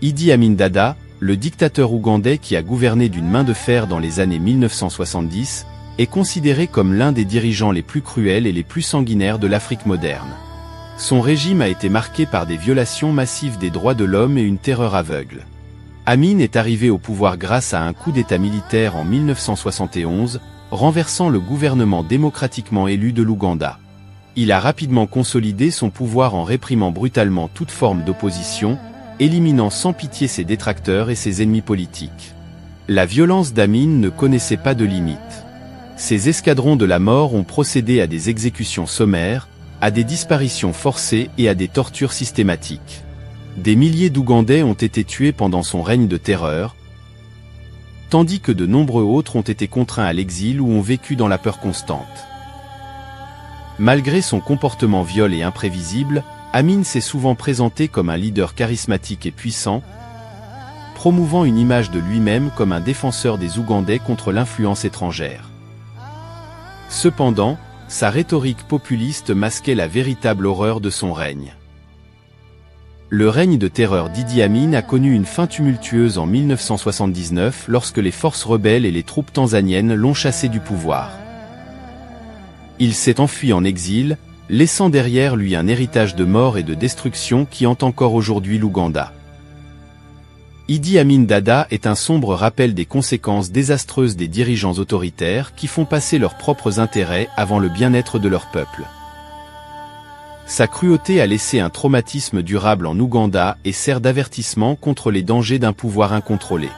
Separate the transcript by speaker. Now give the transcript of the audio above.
Speaker 1: Idi Amin Dada, le dictateur ougandais qui a gouverné d'une main de fer dans les années 1970, est considéré comme l'un des dirigeants les plus cruels et les plus sanguinaires de l'Afrique moderne. Son régime a été marqué par des violations massives des droits de l'homme et une terreur aveugle. Amin est arrivé au pouvoir grâce à un coup d'État militaire en 1971, renversant le gouvernement démocratiquement élu de l'Ouganda. Il a rapidement consolidé son pouvoir en réprimant brutalement toute forme d'opposition, éliminant sans pitié ses détracteurs et ses ennemis politiques. La violence d'Amin ne connaissait pas de limite. Ses escadrons de la mort ont procédé à des exécutions sommaires, à des disparitions forcées et à des tortures systématiques. Des milliers d'Ougandais ont été tués pendant son règne de terreur, tandis que de nombreux autres ont été contraints à l'exil ou ont vécu dans la peur constante. Malgré son comportement violent et imprévisible, Amin s'est souvent présenté comme un leader charismatique et puissant, promouvant une image de lui-même comme un défenseur des Ougandais contre l'influence étrangère. Cependant, sa rhétorique populiste masquait la véritable horreur de son règne. Le règne de terreur d'Idi Amin a connu une fin tumultueuse en 1979 lorsque les forces rebelles et les troupes tanzaniennes l'ont chassé du pouvoir. Il s'est enfui en exil, laissant derrière lui un héritage de mort et de destruction qui hante encore aujourd'hui l'Ouganda. Idi Amin Dada est un sombre rappel des conséquences désastreuses des dirigeants autoritaires qui font passer leurs propres intérêts avant le bien-être de leur peuple. Sa cruauté a laissé un traumatisme durable en Ouganda et sert d'avertissement contre les dangers d'un pouvoir incontrôlé.